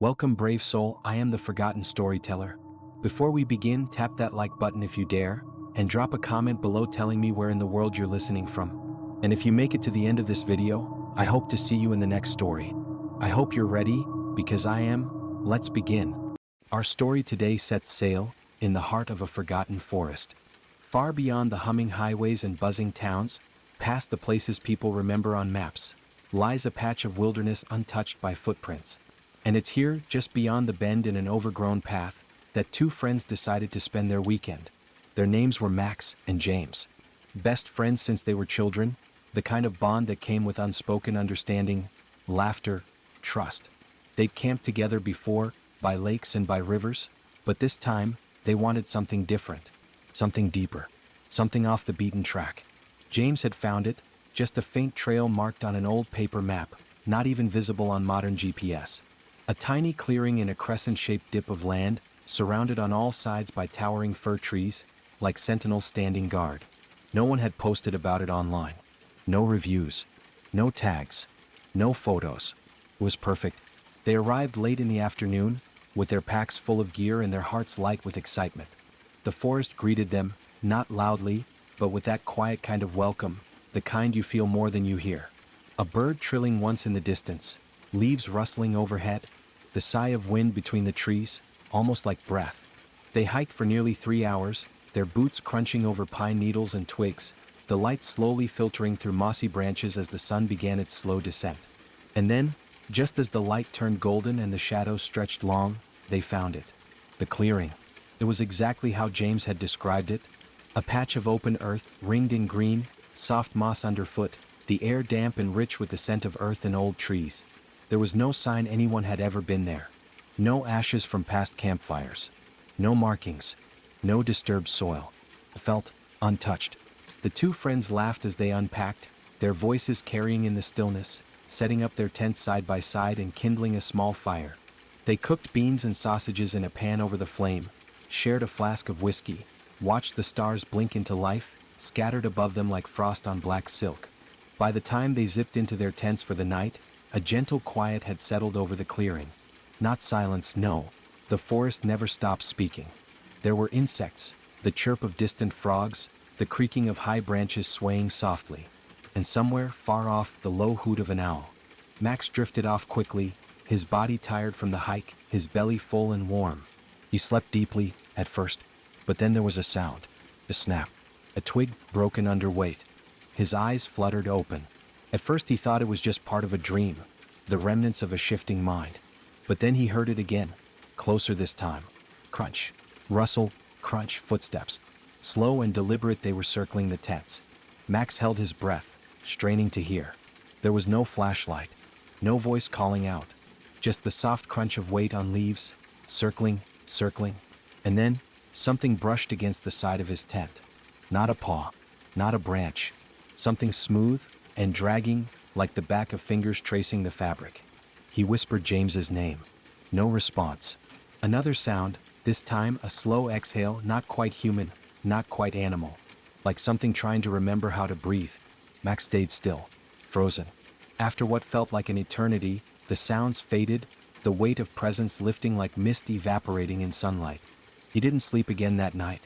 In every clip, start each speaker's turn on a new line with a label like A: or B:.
A: Welcome, brave soul, I am the Forgotten Storyteller. Before we begin, tap that like button if you dare, and drop a comment below telling me where in the world you're listening from. And if you make it to the end of this video, I hope to see you in the next story. I hope you're ready, because I am. Let's begin. Our story today sets sail in the heart of a forgotten forest. Far beyond the humming highways and buzzing towns, past the places people remember on maps, lies a patch of wilderness untouched by footprints. And it's here, just beyond the bend in an overgrown path, that two friends decided to spend their weekend. Their names were Max and James. Best friends since they were children, the kind of bond that came with unspoken understanding, laughter, trust. They'd camped together before, by lakes and by rivers, but this time, they wanted something different, something deeper, something off the beaten track. James had found it, just a faint trail marked on an old paper map, not even visible on modern GPS. A tiny clearing in a crescent-shaped dip of land, surrounded on all sides by towering fir trees, like sentinels standing guard. No one had posted about it online. No reviews. No tags. No photos. It was perfect. They arrived late in the afternoon, with their packs full of gear and their hearts light with excitement. The forest greeted them, not loudly, but with that quiet kind of welcome, the kind you feel more than you hear. A bird trilling once in the distance, leaves rustling overhead, the sigh of wind between the trees, almost like breath. They hiked for nearly 3 hours, their boots crunching over pine needles and twigs, the light slowly filtering through mossy branches as the sun began its slow descent. And then, just as the light turned golden and the shadows stretched long, they found it. The clearing. It was exactly how James had described it. A patch of open earth, ringed in green, soft moss underfoot, the air damp and rich with the scent of earth and old trees. There was no sign anyone had ever been there. No ashes from past campfires. No markings. No disturbed soil. It felt untouched. The two friends laughed as they unpacked, their voices carrying in the stillness, setting up their tents side by side and kindling a small fire. They cooked beans and sausages in a pan over the flame, shared a flask of whiskey, watched the stars blink into life, scattered above them like frost on black silk. By the time they zipped into their tents for the night, a gentle quiet had settled over the clearing. Not silence, no. The forest never stopped speaking. There were insects, the chirp of distant frogs, the creaking of high branches swaying softly. And somewhere, far off, the low hoot of an owl. Max drifted off quickly, his body tired from the hike, his belly full and warm. He slept deeply, at first, but then there was a sound. A snap. A twig broken under weight. His eyes fluttered open. At first he thought it was just part of a dream, the remnants of a shifting mind. But then he heard it again, closer this time. Crunch, rustle, crunch, footsteps. Slow and deliberate they were circling the tents. Max held his breath, straining to hear. There was no flashlight, no voice calling out, just the soft crunch of weight on leaves, circling, and then something brushed against the side of his tent. Not a paw, not a branch, something smooth and dragging, like the back of fingers tracing the fabric. He whispered James's name. No response. Another sound, this time a slow exhale, not quite human, not quite animal. Like something trying to remember how to breathe. Max stayed still, frozen. After what felt like an eternity, the sounds faded, the weight of presence lifting like mist evaporating in sunlight. He didn't sleep again that night.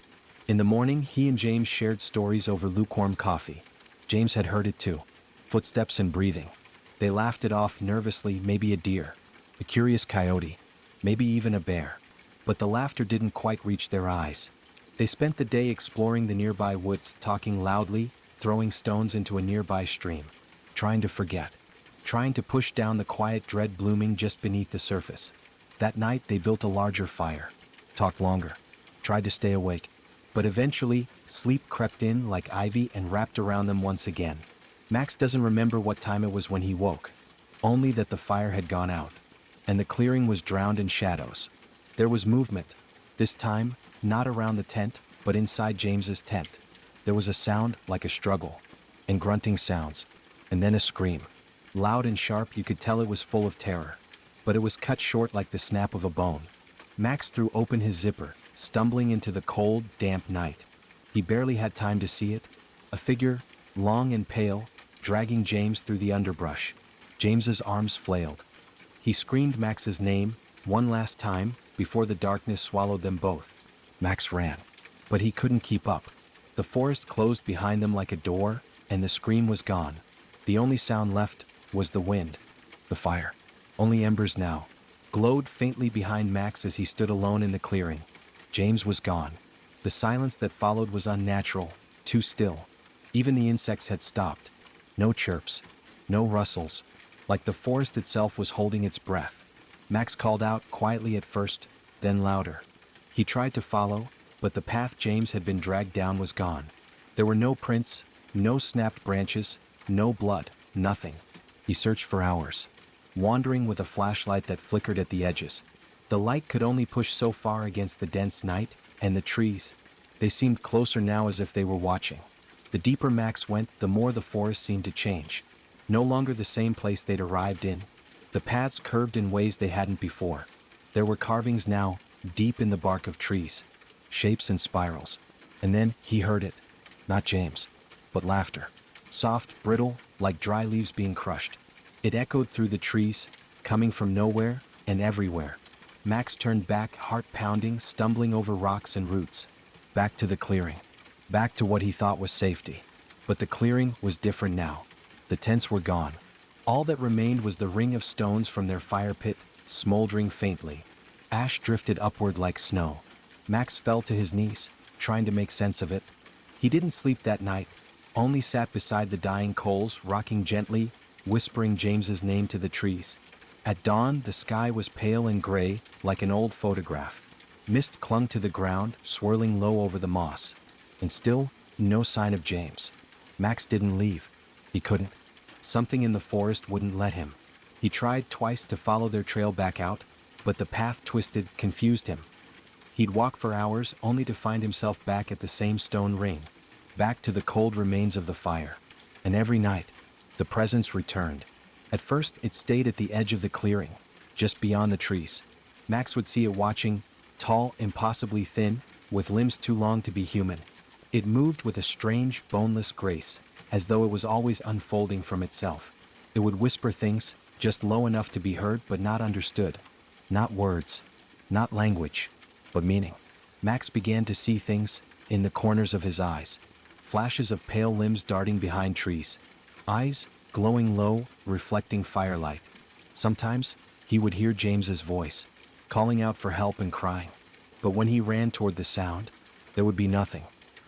A: In the morning, he and James shared stories over lukewarm coffee. James had heard it too. Footsteps and breathing. They laughed it off nervously, maybe a deer, a curious coyote, maybe even a bear. But the laughter didn't quite reach their eyes. They spent the day exploring the nearby woods, talking loudly, throwing stones into a nearby stream, trying to forget, trying to push down the quiet dread blooming just beneath the surface. That night they built a larger fire, talked longer, tried to stay awake. But eventually, sleep crept in like ivy and wrapped around them once again. Max doesn't remember what time it was when he woke, only that the fire had gone out, and the clearing was drowned in shadows. There was movement, this time, not around the tent, but inside James's tent. There was a sound like a struggle, and grunting sounds, and then a scream. Loud and sharp, you could tell it was full of terror, but it was cut short like the snap of a bone. Max threw open his zipper, stumbling into the cold, damp night. He barely had time to see it. A figure, long and pale, dragging James through the underbrush. James's arms flailed. He screamed Max's name, One last time, before the darkness swallowed them both. Max ran. But he couldn't keep up. The forest closed behind them like a door, and the scream was gone. The only sound left was the wind. The fire, only embers now, glowed faintly behind Max as he stood alone in the clearing. James was gone. The silence that followed was unnatural, too still. Even the insects had stopped. No chirps, no rustles, like the forest itself was holding its breath. Max called out quietly at first, then louder. He tried to follow, but the path James had been dragged down was gone. There were no prints, no snapped branches, no blood, nothing. He searched for hours, wandering with a flashlight that flickered at the edges. The light could only push so far against the dense night, and the trees. They seemed closer now, as if they were watching. The deeper Max went, the more the forest seemed to change. No longer the same place they'd arrived in. The paths curved in ways they hadn't before. There were carvings now, deep in the bark of trees, shapes and spirals. And then he heard it. Not James, but laughter. Soft, brittle, like dry leaves being crushed. It echoed through the trees, coming from nowhere and everywhere. Max turned back, heart pounding, stumbling over rocks and roots. Back to the clearing. Back to what he thought was safety. But the clearing was different now. The tents were gone. All that remained was the ring of stones from their fire pit, smoldering faintly. Ash drifted upward like snow. Max fell to his knees, trying to make sense of it. He didn't sleep that night, only sat beside the dying coals, rocking gently, whispering James's name to the trees. At dawn, the sky was pale and gray, like an old photograph. Mist clung to the ground, swirling low over the moss. And still, no sign of James. Max didn't leave. He couldn't. Something in the forest wouldn't let him. He tried twice to follow their trail back out, but the path twisted, confused him. He'd walk for hours only to find himself back at the same stone ring, back to the cold remains of the fire. And every night, the presence returned. At first, it stayed at the edge of the clearing, just beyond the trees. Max would see it watching, tall, impossibly thin, with limbs too long to be human. It moved with a strange, boneless grace, as though it was always unfolding from itself. It would whisper things, just low enough to be heard but not understood. Not words, not language, but meaning. Max began to see things in the corners of his eyes. Flashes of pale limbs darting behind trees. Eyes glowing low, reflecting firelight. Sometimes, he would hear James's voice, calling out for help and crying. But when he ran toward the sound, there would be nothing.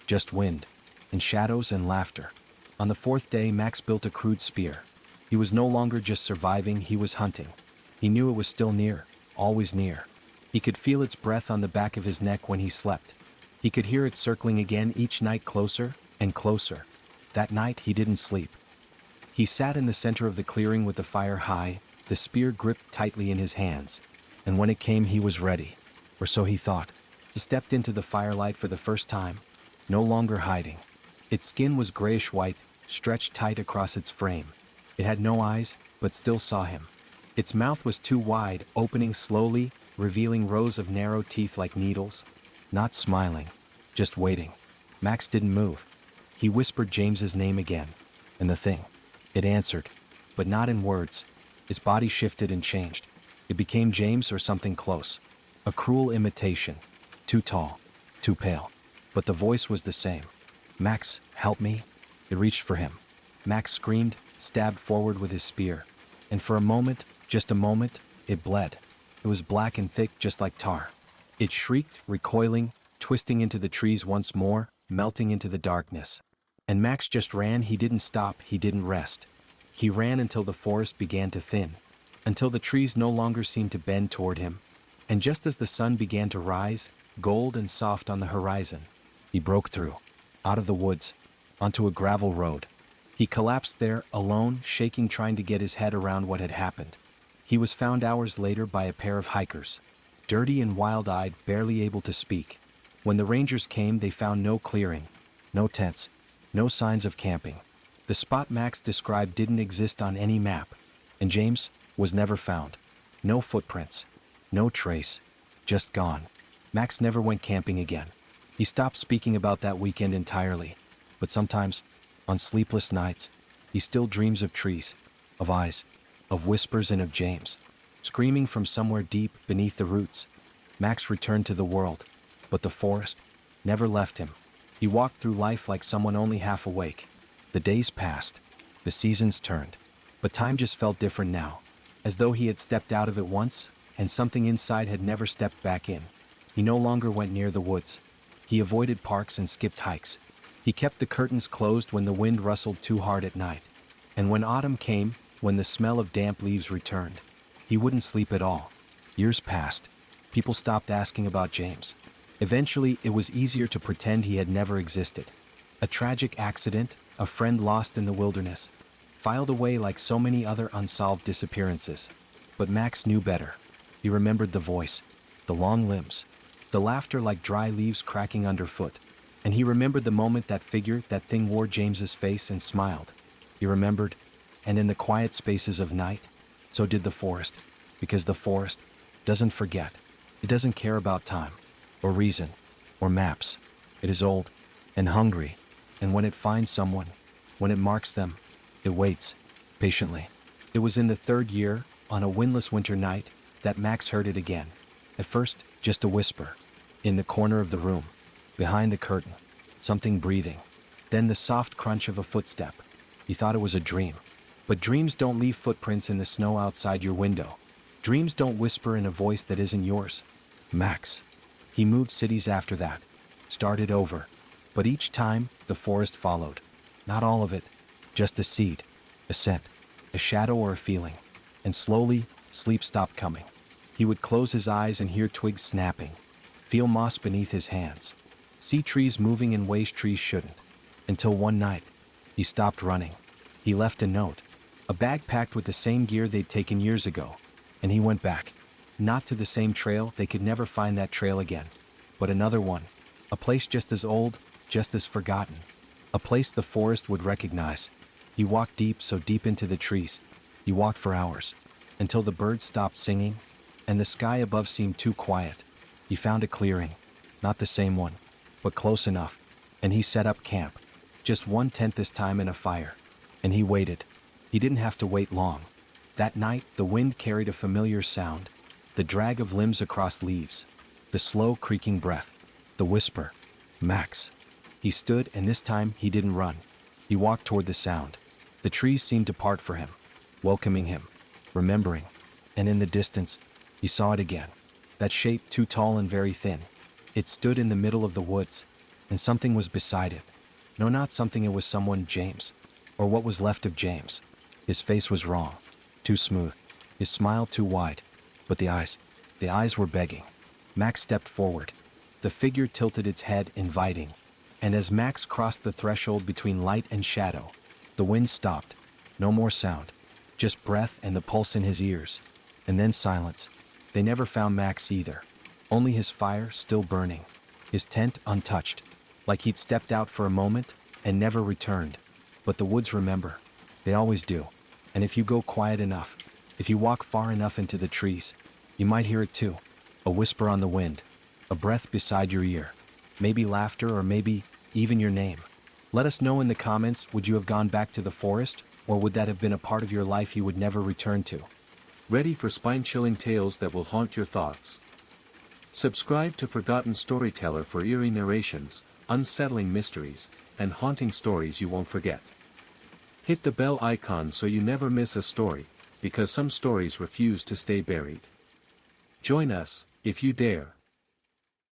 A: Just wind, and shadows and laughter. On the fourth day, Max built a crude spear. He was no longer just surviving, he was hunting. He knew it was still near, always near. He could feel its breath on the back of his neck when he slept. He could hear it circling again each night, closer and closer. That night, he didn't sleep. He sat in the center of the clearing with the fire high, the spear gripped tightly in his hands. And when it came, he was ready. Or so he thought. He stepped into the firelight for the first time, no longer hiding. Its skin was grayish-white, stretched tight across its frame. It had no eyes, but still saw him. Its mouth was too wide, opening slowly, revealing rows of narrow teeth like needles. Not smiling, just waiting. Max didn't move. He whispered James's name again. And the thing, it answered, but not in words. Its body shifted and changed. It became James or something close. A cruel imitation. Too tall, too pale. But the voice was the same. Max, help me. It reached for him. Max screamed, stabbed forward with his spear. And for a moment, just a moment, it bled. It was black and thick, just like tar. It shrieked, recoiling, twisting into the trees once more, melting into the darkness. And Max just ran. He didn't stop, he didn't rest. He ran until the forest began to thin, until the trees no longer seemed to bend toward him. And just as the sun began to rise, gold and soft on the horizon, he broke through, out of the woods, onto a gravel road. He collapsed there, alone, shaking, trying to get his head around what had happened. He was found hours later by a pair of hikers, dirty and wild-eyed, barely able to speak. When the rangers came, they found no clearing, no tents, no signs of camping. The spot Max described didn't exist on any map, and James was never found. No footprints, no trace, just gone. Max never went camping again. He stopped speaking about that weekend entirely, but sometimes, on sleepless nights, he still dreams of trees, of eyes, of whispers, and of James. screaming from somewhere deep beneath the roots. Max returned to the world, but the forest never left him. He walked through life like someone only half awake. The days passed, the seasons turned, but time just felt different now, as though he had stepped out of it once, and something inside had never stepped back in. He no longer went near the woods. He avoided parks and skipped hikes. He kept the curtains closed when the wind rustled too hard at night. And when autumn came, when the smell of damp leaves returned, he wouldn't sleep at all. Years passed. People stopped asking about James. Eventually, it was easier to pretend he had never existed. A tragic accident, a friend lost in the wilderness, filed away like so many other unsolved disappearances. But Max knew better. He remembered the voice, the long limbs, the laughter like dry leaves cracking underfoot. And he remembered the moment that figure, that thing wore James's face and smiled. He remembered, and in the quiet spaces of night, so did the forest, because the forest doesn't forget. It doesn't care about time, or reason, or maps. It is old, and hungry, and when it finds someone, when it marks them, it waits, patiently. It was in the third year, on a windless winter night, that Max heard it again. At first, just a whisper. In the corner of the room, behind the curtain, something breathing. Then the soft crunch of a footstep. He thought it was a dream. But dreams don't leave footprints in the snow outside your window. Dreams don't whisper in a voice that isn't yours. Max. He moved cities after that. Started over. But each time, the forest followed. Not all of it. Just a seed. A scent. A shadow or a feeling. And slowly, sleep stopped coming. He would close his eyes and hear twigs snapping. Feel moss beneath his hands. See trees moving in ways trees shouldn't. Until one night, he stopped running. He left a note. A bag packed with the same gear they'd taken years ago. And he went back. Not to the same trail, they could never find that trail again. But another one. A place just as old, just as forgotten. A place the forest would recognize. He walked deep, so deep into the trees. He walked for hours. Until the birds stopped singing, and the sky above seemed too quiet. He found a clearing. Not the same one, but close enough. And he set up camp. Just one tent this time and a fire. And he waited. He didn't have to wait long. That night, the wind carried a familiar sound. The drag of limbs across leaves. The slow creaking breath. The whisper. Max. He stood, and this time he didn't run. He walked toward the sound. The trees seemed to part for him, welcoming him, remembering. And in the distance, he saw it again. That shape, too tall and very thin. It stood in the middle of the woods, and something was beside it. No, not something, it was someone, James. Or what was left of James. His face was wrong, too smooth, his smile too wide, but the eyes were begging. Max stepped forward. The figure tilted its head, inviting. And as Max crossed the threshold between light and shadow, the wind stopped. No more sound, just breath and the pulse in his ears. And then silence. They never found Max either. Only his fire still burning, his tent untouched, like he'd stepped out for a moment and never returned. But the woods remember. They always do. And if you go quiet enough, if you walk far enough into the trees, you might hear it too. A whisper on the wind, a breath beside your ear, maybe laughter or maybe even your name. Let us know in the comments, would you have gone back to the forest, or would that have been a part of your life you would never return to?
B: Ready for spine-chilling tales that will haunt your thoughts? Subscribe to Forgotten Storyteller for eerie narrations, unsettling mysteries, and haunting stories you won't forget. Hit the bell icon so you never miss a story, because some stories refuse to stay buried. Join us, if you dare,